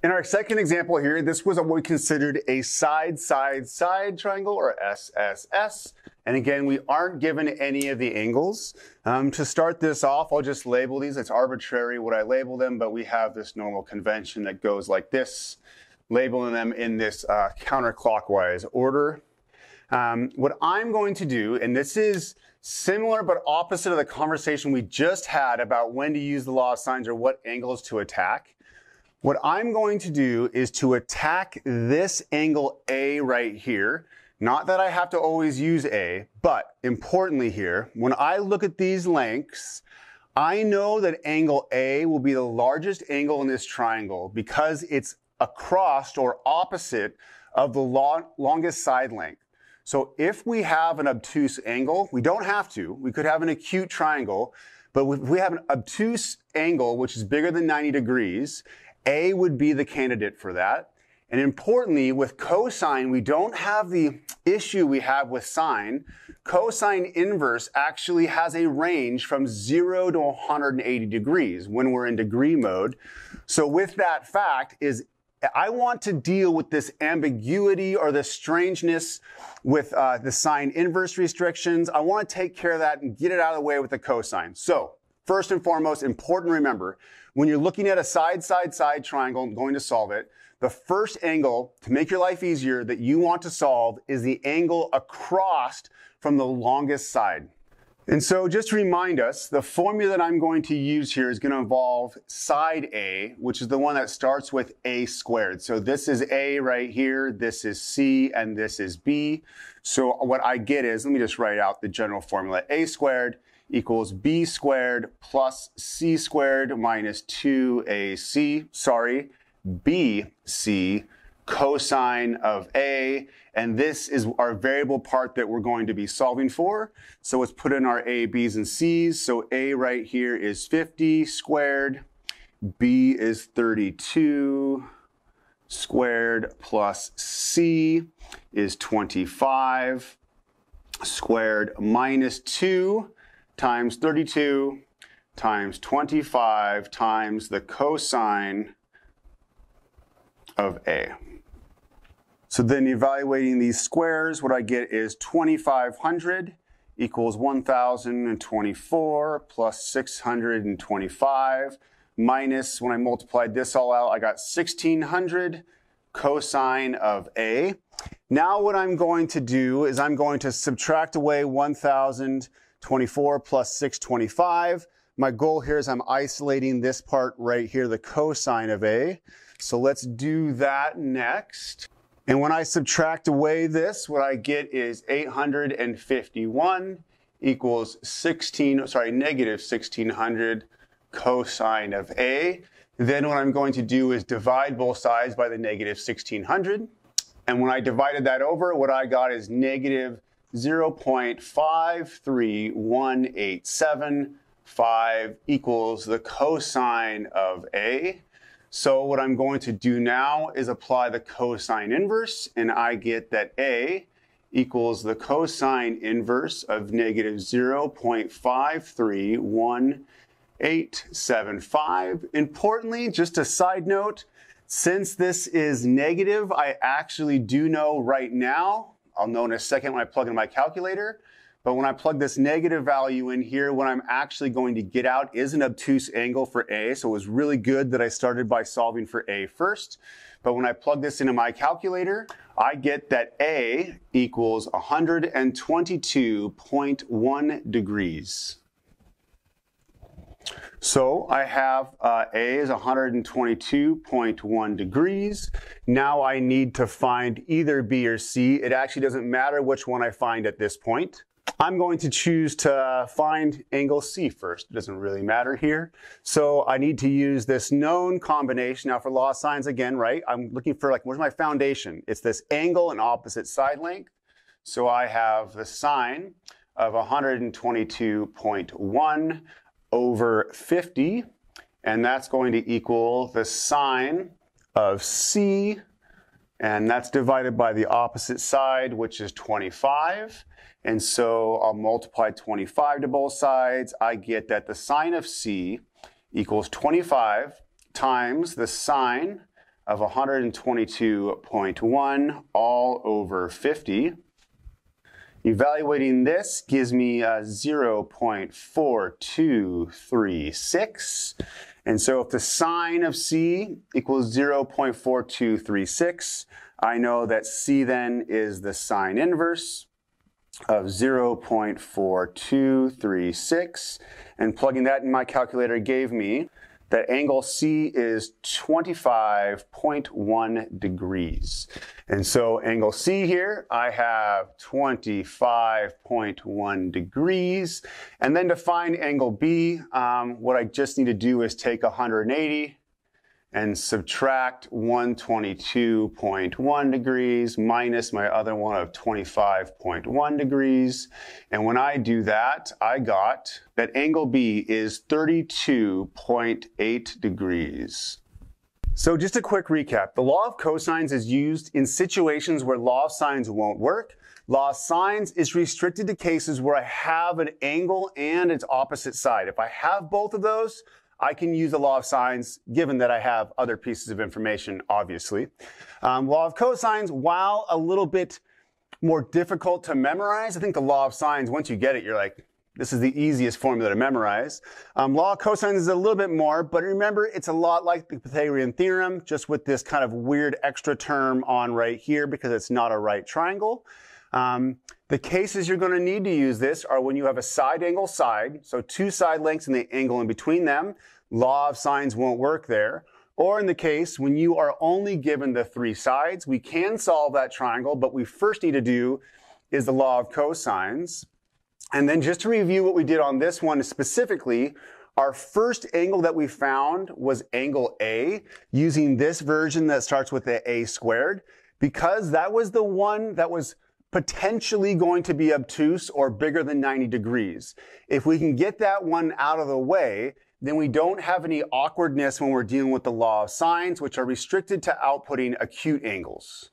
In our second example here, this was what we considered a side-side-side triangle, or SSS. And again, we aren't given any of the angles. To start this off, I'll just label these. It's arbitrary what I label them, but we have this normal convention that goes like this, labeling them in this counterclockwise order. What I'm going to do, and this is similar but opposite of the conversation we just had about when to use the law of sines or what angles to attack. What I'm going to do is to attack this angle A right here. Not that I have to always use A, but importantly here, when I look at these lengths, I know that angle A will be the largest angle in this triangle because it's across or opposite of the longest side length. So if we have an obtuse angle, we don't have to, we could have an acute triangle, but if we have an obtuse angle which is bigger than 90 degrees, A would be the candidate for that. And importantly, with cosine, we don't have the issue we have with sine. Cosine inverse actually has a range from 0 to 180 degrees when we're in degree mode. So with that fact is, I want to deal with this ambiguity or the strangeness with the sine inverse restrictions. I want to take care of that and get it out of the way with the cosine. So first and foremost, important to remember, when you're looking at a side-side-side triangle and going to solve it, the first angle, to make your life easier, that you want to solve is the angle across from the longest side. And so just to remind us, the formula that I'm going to use here is going to involve side A, which is the one that starts with A squared. So this is A right here, this is C, and this is B. So what I get is, let me just write out the general formula. A squared equals B squared plus C squared minus 2AC, BC cosine of A, and this is our variable part that we're going to be solving for. So let's put in our A, B's, and C's. So A right here is 50 squared, B is 32 squared plus C is 25 squared minus 2 times 32 times 25 times the cosine of A. So then evaluating these squares, what I get is 2,500 equals 1,024 plus 625 minus, when I multiplied this all out, I got 1,600 cosine of A. Now what I'm going to do is I'm going to subtract away 1,024 plus 625. My goal here is I'm isolating this part right here, the cosine of A. So let's do that next. And when I subtract away this, what I get is 851 equals negative 1,600 cosine of A. Then what I'm going to do is divide both sides by the negative 1,600. And when I divided that over, what I got is negative 0.531875 equals the cosine of A. So what I'm going to do now is apply the cosine inverse, and I get that A equals the cosine inverse of negative 0.531875. Importantly, just a side note, since this is negative, I actually do know right now, I'll know in a second when I plug in my calculator, but when I plug this negative value in here, what I'm actually going to get out is an obtuse angle for A. So it was really good that I started by solving for A first. But when I plug this into my calculator, I get that A equals 122.1 degrees. So I have A is 122.1 degrees. Now I need to find either B or C. It actually doesn't matter which one I find at this point. I'm going to choose to find angle C first. It doesn't really matter here. So I need to use this known combination. Now for law of sines again, right? I'm looking for where's my foundation? It's this angle and opposite side length. So I have the sine of 122.1 over 50, and that's going to equal the sine of C, and that's divided by the opposite side, which is 25. And so I'll multiply 25 to both sides. I get that the sine of C equals 25 times the sine of 122.1 all over 50. Evaluating this gives me 0.4236. And so if the sine of C equals 0.4236, I know that C then is the sine inverse of 0.4236. And plugging that in my calculator gave me that angle C is 25.1 degrees. And so angle C here, I have 25.1 degrees. And then to find angle B, what I just need to do is take 180 and subtract 122.1 degrees minus my other one of 25.1 degrees. And when I do that, I got that angle B is 32.8 degrees. So just a quick recap. The law of cosines is used in situations where law of sines won't work. Law of sines is restricted to cases where I have an angle and its opposite side. If I have both of those, I can use the law of sines, given that I have other pieces of information, obviously. Law of cosines, while a little bit more difficult to memorize, I think the law of sines, once you get it, you're like, this is the easiest formula to memorize. Law of cosines is a little bit more, but remember, it's a lot like the Pythagorean theorem, just with this kind of weird extra term on right here because it's not a right triangle. The cases you're going to need to use this are when you have a side angle side, so two side lengths and the angle in between them. Law of sines won't work there. Or in the case when you are only given the three sides, we can solve that triangle, but we first need to do is the law of cosines. And then just to review what we did on this one specifically, our first angle that we found was angle A, using this version that starts with the a squared, because that was the one that was potentially going to be obtuse or bigger than 90 degrees. If we can get that one out of the way, then we don't have any awkwardness when we're dealing with the law of sines, which are restricted to outputting acute angles.